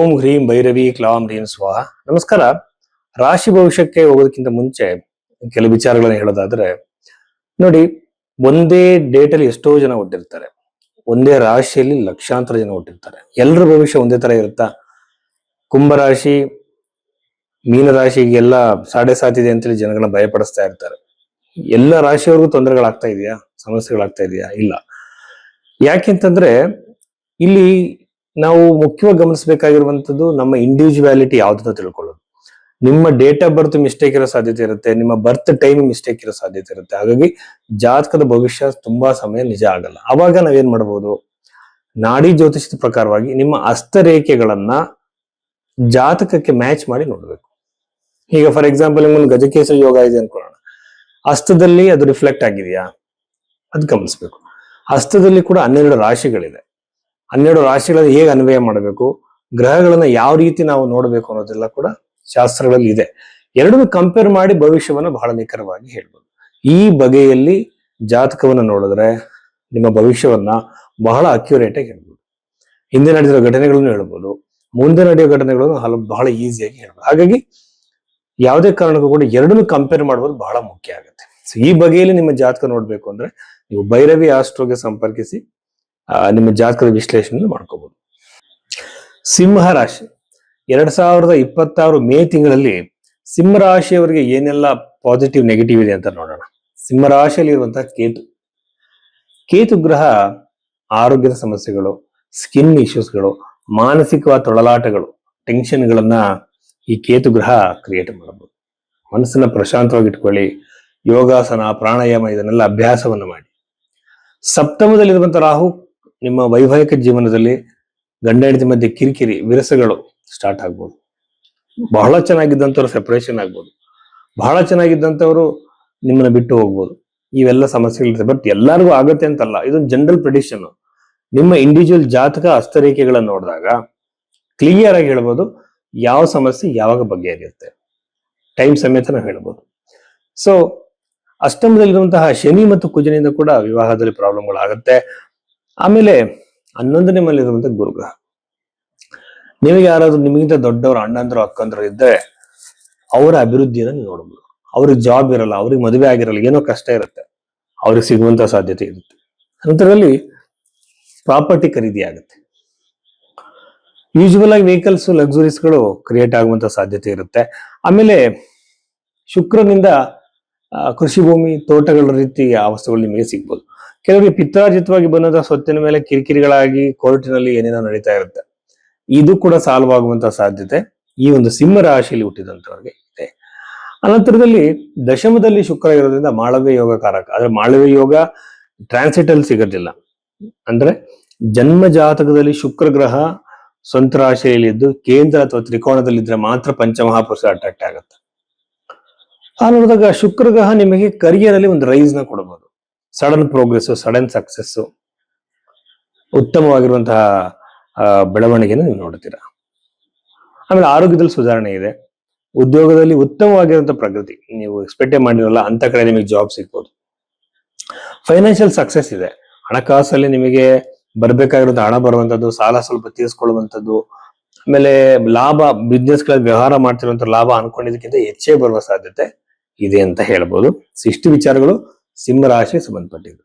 ಓಂ ಹ್ರೀಂ ಭೈರವಿ ಕ್ಲಾಂ ಹ್ರೀಂ ಸ್ವಾಹ. ನಮಸ್ಕಾರ. ರಾಶಿ ಭವಿಷ್ಯಕ್ಕೆ ಹೋಗೋದಕ್ಕಿಂತ ಮುಂಚೆ ಕೆಲವು ವಿಚಾರಗಳನ್ನ ಹೇಳೋದಾದ್ರೆ, ನೋಡಿ, ಒಂದೇ ಡೇಟ್ ಅಲ್ಲಿ ಎಷ್ಟೋ ಜನ ಹುಟ್ಟಿರ್ತಾರೆ, ಒಂದೇ ರಾಶಿಯಲ್ಲಿ ಲಕ್ಷಾಂತರ ಜನ ಹುಟ್ಟಿರ್ತಾರೆ. ಎಲ್ಲರ ಭವಿಷ್ಯ ಒಂದೇ ತರ ಇರುತ್ತಾ? ಕುಂಭರಾಶಿ ಮೀನರಾಶಿಗೆಲ್ಲ ಸಾಡೆ ಸಾತಿದೆ ಅಂತೇಳಿ ಜನಗಳನ್ನ ಭಯಪಡಿಸ್ತಾ ಇರ್ತಾರೆ. ಎಲ್ಲ ರಾಶಿಯವ್ರಿಗೂ ತೊಂದರೆಗಳಾಗ್ತಾ ಇದೆಯಾ? ಸಮಸ್ಯೆಗಳಾಗ್ತಾ ಇದೆಯಾ? ಇಲ್ಲ. ಯಾಕೆಂತಂದ್ರೆ ಇಲ್ಲಿ ನಾವು ಮುಖ್ಯವಾಗಿ ಗಮನಿಸಬೇಕಾಗಿರುವಂತದ್ದು ನಮ್ಮ ಇಂಡಿವಿಜುವಾಲಿಟಿ ಯಾವ್ದನ್ನ ತಿಳ್ಕೊಳ್ಳೋದು. ನಿಮ್ಮ ಡೇಟ್ ಆಫ್ ಬರ್ತ್ ಮಿಸ್ಟೇಕ್ ಇರೋ ಸಾಧ್ಯತೆ ಇರುತ್ತೆ, ನಿಮ್ಮ ಬರ್ತ್ ಟೈಮ್ ಮಿಸ್ಟೇಕ್ ಇರೋ ಸಾಧ್ಯತೆ ಇರುತ್ತೆ. ಹಾಗಾಗಿ ಜಾತಕದ ಭವಿಷ್ಯ ತುಂಬಾ ಸಮಯ ನಿಜ ಆಗಲ್ಲ. ಅವಾಗ ನಾವೇನ್ ಮಾಡಬಹುದು, ನಾಡಿ ಜ್ಯೋತಿಷದ ಪ್ರಕಾರವಾಗಿ ನಿಮ್ಮ ಹಸ್ತರೇಖೆಗಳನ್ನ ಜಾತಕಕ್ಕೆ ಮ್ಯಾಚ್ ಮಾಡಿ ನೋಡ್ಬೇಕು. ಈಗ ಫಾರ್ ಎಕ್ಸಾಂಪಲ್ ನಿಮ್ಗೊಂದು ಗಜಕೇಸರಿ ಯೋಗ ಇದೆ ಅನ್ಕೊಳ್ಳೋಣ, ಹಸ್ತದಲ್ಲಿ ಅದು ರಿಫ್ಲೆಕ್ಟ್ ಆಗಿದೆಯಾ ಅದು ಗಮನಿಸ್ಬೇಕು. ಹಸ್ತದಲ್ಲಿ ಕೂಡ 12 ರಾಶಿಗಳಿದೆ. 12 ರಾಶಿಗಳನ್ನು ಹೇಗೆ ಅನ್ವಯ ಮಾಡಬೇಕು, ಗ್ರಹಗಳನ್ನ ಯಾವ ರೀತಿ ನಾವು ನೋಡಬೇಕು ಅನ್ನೋದೆಲ್ಲ ಕೂಡ ಶಾಸ್ತ್ರಗಳಲ್ಲಿ ಇದೆ. ಎರಡನ್ನು ಕಂಪೇರ್ ಮಾಡಿ ಭವಿಷ್ಯವನ್ನ ಬಹಳ ನಿಖರವಾಗಿ ಹೇಳ್ಬೋದು. ಈ ಬಗೆಯಲ್ಲಿ ಜಾತಕವನ್ನ ನೋಡಿದ್ರೆ ನಿಮ್ಮ ಭವಿಷ್ಯವನ್ನ ಬಹಳ ಅಕ್ಯುರೇಟ್ ಆಗಿ ಹೇಳ್ಬೋದು. ಹಿಂದೆ ನಡೆದಿರೋ ಘಟನೆಗಳನ್ನು ಹೇಳ್ಬೋದು, ಮುಂದೆ ನಡೆಯೋ ಘಟನೆಗಳನ್ನು ಬಹಳ ಈಸಿಯಾಗಿ ಹೇಳ್ಬೋದು. ಹಾಗಾಗಿ ಯಾವುದೇ ಕಾರಣಕ್ಕೂ ಕೂಡ ಎರಡನ್ನು ಕಂಪೇರ್ ಮಾಡೋದು ಬಹಳ ಮುಖ್ಯ ಆಗುತ್ತೆ. ಸೊ ಈ ಬಗೆಯಲ್ಲಿ ನಿಮ್ಮ ಜಾತಕ ನೋಡ್ಬೇಕು ಅಂದ್ರೆ ನೀವು ಭೈರವಿ ಆಸ್ಟ್ರೋಗೆ ಸಂಪರ್ಕಿಸಿ ನಿಮ್ಮ ಜಾತಕದ ವಿಶ್ಲೇಷಣೆ ಮಾಡ್ಕೋಬಹುದು. ಸಿಂಹ ರಾಶಿ 2026 ಮೇ ತಿಂಗಳಲ್ಲಿ ಸಿಂಹ ರಾಶಿಯವರಿಗೆ ಏನೆಲ್ಲ ಪಾಸಿಟಿವ್ ನೆಗೆಟಿವ್ ಇದೆ ಅಂತ ನೋಡೋಣ. ಸಿಂಹ ರಾಶಿಯಲ್ಲಿ ಇರುವಂತಹ ಕೇತು ಗ್ರಹ ಆರೋಗ್ಯದ ಸಮಸ್ಯೆಗಳು, ಸ್ಕಿನ್ ಇಶ್ಯೂಸ್ಗಳು, ಮಾನಸಿಕವಾದ ತೊಳಲಾಟಗಳು, ಟೆನ್ಷನ್ಗಳನ್ನ ಈ ಕೇತು ಗ್ರಹ ಕ್ರಿಯೇಟ್ ಮಾಡಬಹುದು. ಮನಸ್ಸನ್ನ ಪ್ರಶಾಂತವಾಗಿ ಇಟ್ಕೊಳ್ಳಿ. ಯೋಗಾಸನ, ಪ್ರಾಣಾಯಾಮ ಇದನ್ನೆಲ್ಲ ಅಭ್ಯಾಸವನ್ನು ಮಾಡಿ. ಸಪ್ತಮದಲ್ಲಿರುವಂತಹ ರಾಹು ನಿಮ್ಮ ವೈವಾಹಿಕ ಜೀವನದಲ್ಲಿ ಗಂಡ ಹೆಂಡತಿ ಮಧ್ಯೆ ಕಿರಿಕಿರಿ, ವಿರಸಗಳು ಸ್ಟಾರ್ಟ್ ಆಗ್ಬೋದು. ಬಹಳ ಚೆನ್ನಾಗಿದ್ದಂಥವ್ರು ಸೆಪರೇಷನ್ ಆಗ್ಬೋದು, ಬಹಳ ಚೆನ್ನಾಗಿದ್ದಂಥವ್ರು ನಿಮ್ಮನ್ನ ಬಿಟ್ಟು ಹೋಗ್ಬೋದು. ಇವೆಲ್ಲ ಸಮಸ್ಯೆಗಳಿರುತ್ತೆ. ಬಟ್ ಎಲ್ಲರಿಗೂ ಆಗತ್ತೆ ಅಂತಲ್ಲ, ಇದೊಂದು ಜನರಲ್ ಪ್ರೆಡಿಕ್ಷನ್. ನಿಮ್ಮ ಇಂಡಿವಿಜುವಲ್ ಜಾತಕ ಹಸ್ತರೇಖೆಗಳನ್ನು ನೋಡಿದಾಗ ಕ್ಲಿಯರ್ ಆಗಿ ಹೇಳ್ಬೋದು ಯಾವ ಸಮಸ್ಯೆ ಯಾವಾಗ ಬಗೆಹರಿಯುತ್ತೆ, ಟೈಮ್ ಸಮೇತ ನಾವು ಹೇಳ್ಬೋದು. ಸೊ ಅಷ್ಟಮದಲ್ಲಿರುವಂತಹ ಶನಿ ಮತ್ತು ಕುಜನಿಂದ ಕೂಡ ವಿವಾಹದಲ್ಲಿ ಪ್ರಾಬ್ಲಮ್ಗಳು ಆಗುತ್ತೆ. ಆಮೇಲೆ 11ನೇ ಮನೆಯಲ್ಲಿರುವಂತಹ ಗುರುಗ್ರಹ, ನಿಮಗೆ ಯಾರಾದ್ರೂ ನಿಮಗಿಂತ ದೊಡ್ಡವರು ಅಣ್ಣಂದ್ರು ಅಕ್ಕಂದ್ರು ಇದ್ರೆ ಅವರ ಅಭಿವೃದ್ಧಿಯನ್ನು ನೀವು ನೋಡ್ಬೋದು. ಅವ್ರಿಗೆ ಜಾಬ್ ಇರಲ್ಲ, ಅವ್ರಿಗೆ ಮದುವೆ ಆಗಿರಲ್ಲ, ಏನೋ ಕಷ್ಟ ಇರುತ್ತೆ, ಅವ್ರಿಗೆ ಸಿಗುವಂತ ಸಾಧ್ಯತೆ ಇರುತ್ತೆ. ನಂತರದಲ್ಲಿ ಪ್ರಾಪರ್ಟಿ ಖರೀದಿ ಆಗುತ್ತೆ. ಯೂಶುವಲ್ ಆಗಿ ವೆಹಿಕಲ್ಸ್, ಲಕ್ಸುರೀಸ್ಗಳು ಕ್ರಿಯೇಟ್ ಆಗುವಂತ ಸಾಧ್ಯತೆ ಇರುತ್ತೆ. ಆಮೇಲೆ ಶುಕ್ರನಿಂದ ಕೃಷಿ ಭೂಮಿ, ತೋಟಗಳ ರೀತಿಯ ವಸ್ತುಗಳು ನಿಮಗೆ ಸಿಗ್ಬೋದು. ಕೆಲವರಿಗೆ ಪಿತ್ರಾರ್ಜಿತವಾಗಿ ಬಂದಂತಹ ಸ್ವತ್ತಿನ ಮೇಲೆ ಕಿರಿಕಿರಿಗಳಾಗಿ ಕೋರ್ಟಿನಲ್ಲಿ ಏನೇನೋ ನಡೀತಾ ಇರುತ್ತೆ. ಇದು ಕೂಡ ಸಾಲ್ವ್ ಆಗುವಂತಹ ಸಾಧ್ಯತೆ ಈ ಒಂದು ಸಿಂಹ ರಾಶಿಯಲ್ಲಿ ಹುಟ್ಟಿದಂತವ್ರಿಗೆ ಇದೆ. ಅನಂತರದಲ್ಲಿ ದಶಮದಲ್ಲಿ ಶುಕ್ರ ಇರೋದ್ರಿಂದ ಮಾಳವ್ಯ ಯೋಗ ಕಾರಕ. ಆದ್ರೆ ಮಾಳವ್ಯ ಯೋಗ ಟ್ರಾನ್ಸಿಟ್ ಅಲ್ಲಿ ಸಿಗೋದಿಲ್ಲ. ಅಂದ್ರೆ ಜನ್ಮ ಜಾತಕದಲ್ಲಿ ಶುಕ್ರ ಗ್ರಹ ಸ್ವಂತ ರಾಶಿಯಲ್ಲಿ ಇದ್ದು ಕೇಂದ್ರ ಅಥವಾ ತ್ರಿಕೋಣದಲ್ಲಿದ್ರೆ ಮಾತ್ರ ಪಂಚಮಹಾಪುರುಷ ಅಟ್ರಾಕ್ಟ್ ಆಗುತ್ತೆ. ಆ ನೋಡಿದಾಗ ಶುಕ್ರ ಗ್ರಹ ನಿಮಗೆ ಕರಿಯರ್ ಅಲ್ಲಿ ಒಂದು ರೈಸ್ ನ ಕೊಡಬಹುದು. ಸಡನ್ ಪ್ರೋಗ್ರೆಸ್, ಸಡನ್ ಸಕ್ಸಸ್, ಉತ್ತಮವಾಗಿರುವಂತಹ ಬೆಳವಣಿಗೆಯನ್ನು ನೀವು ನೋಡ್ತೀರಾ. ಆಮೇಲೆ ಆರೋಗ್ಯದಲ್ಲಿ ಸುಧಾರಣೆ ಇದೆ. ಉದ್ಯೋಗದಲ್ಲಿ ಉತ್ತಮವಾಗಿರುವಂತಹ ಪ್ರಗತಿ, ನೀವು ಎಕ್ಸ್ಪೆಕ್ಟೇ ಮಾಡಿರಲ್ಲ ಅಂತ ಕಡೆ ನಿಮಗೆ ಜಾಬ್ ಸಿಗ್ಬೋದು. ಫೈನಾನ್ಷಿಯಲ್ ಸಕ್ಸಸ್ ಇದೆ. ಹಣಕಾಸಲ್ಲಿ ನಿಮಗೆ ಬರ್ಬೇಕಾಗಿರುವಂತಹ ಹಣ ಬರುವಂತದ್ದು, ಸಾಲ ಸ್ವಲ್ಪ ತೀರಿಸ್ಕೊಳ್ಳುವಂಥದ್ದು, ಆಮೇಲೆ ಲಾಭ, ಬಿಸ್ನೆಸ್ ಗಳಲ್ಲಿ ವ್ಯವಹಾರ ಮಾಡ್ತಿರುವಂತ ಲಾಭ ಅನ್ಕೊಂಡಿದ್ದಕ್ಕಿಂತ ಹೆಚ್ಚೇ ಬರುವ ಸಾಧ್ಯತೆ ಇದೆ ಅಂತ ಹೇಳ್ಬೋದು. ಇಷ್ಟು ವಿಚಾರಗಳು ಸಿಂಹ ರಾಶಿಗೆ ಸಂಬಂಧಪಟ್ಟಿದ್ದು.